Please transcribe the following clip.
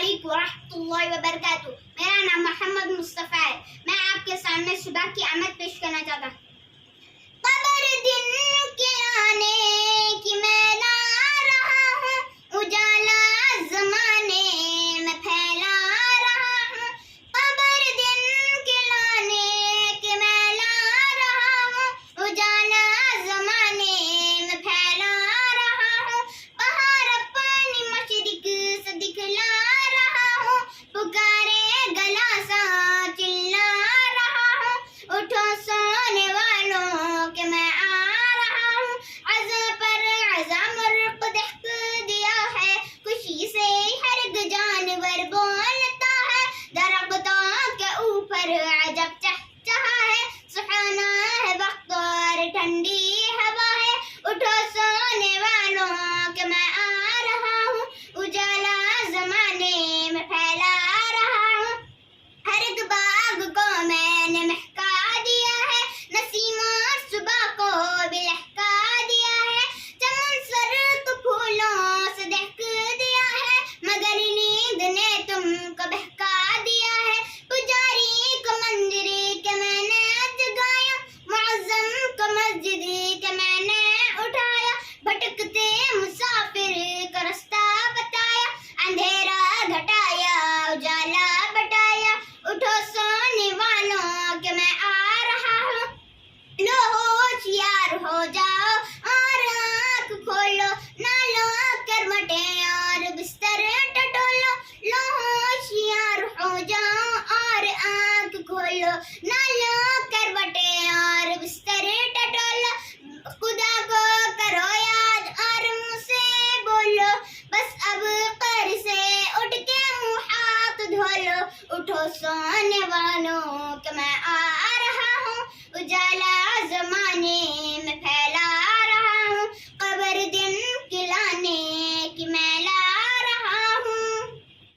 अस्सलामुअलैकुम वरहमतुल्लाहि वबरकातुहू। मेरा नाम मोहम्मद मुस्तफ़ा है। मैं आपके सामने सुबह की आमद पेश करना चाहता हूँ। कबर दिन के आने की मैं ला रहा हूँ, उजाला ज़माने में फैला रहा हूँ। कबर दिन के लाने की मैं ला रहा हूँ, उजाला ज़माने में फैला रहा हूँ। बाहर अपनी मशरिक से दिखला रहा हूँ, पुकारे गला सा चिल्ला रहा हूँ। उठो सोने वालों के मैं आ रहा हूँ, अज़म पर अज़म रुख दहक दिया है, खुशी से हर एक जानवर बोलता है। दरख्तों के ऊपर अजब चहचहा है, सुहाना है वक्त और ठंडी हवा है। उठो सोने वालों के मैं आ रहा हूँ, उजाला ज़माने में फैला रहा हूँ। हर एक बाग को मैंने महका दिया है, नसीमों सुबह को भी लहका दिया है। चमन सर को फूलों से ढक दिया है, मगर नींद ने तुमको बहका दिया है। पुजारी को मंदिर के मैंने जगाया, मुअज्जम को मस्जिद के मैंने उठाया। भटकते मुसाफिर को रास्ता बताया, अंधेरा घटाया उजाला बटाया। उठो सोने वालों के मैं आ रहा हूँ, लो होशियार हो जाओ और आँख खोलो, ना लो करवटे और बिस्तर टटोलो। लो होशियार हो जाओ और आँख खोलो, ना लो करवटे और बिस्तर टटोलो। खुदा को करो याद और मुझसे बोलो, बस अब कर से उठ के मुँह हाथ धो लो। उठो सोने वालों के मैं आ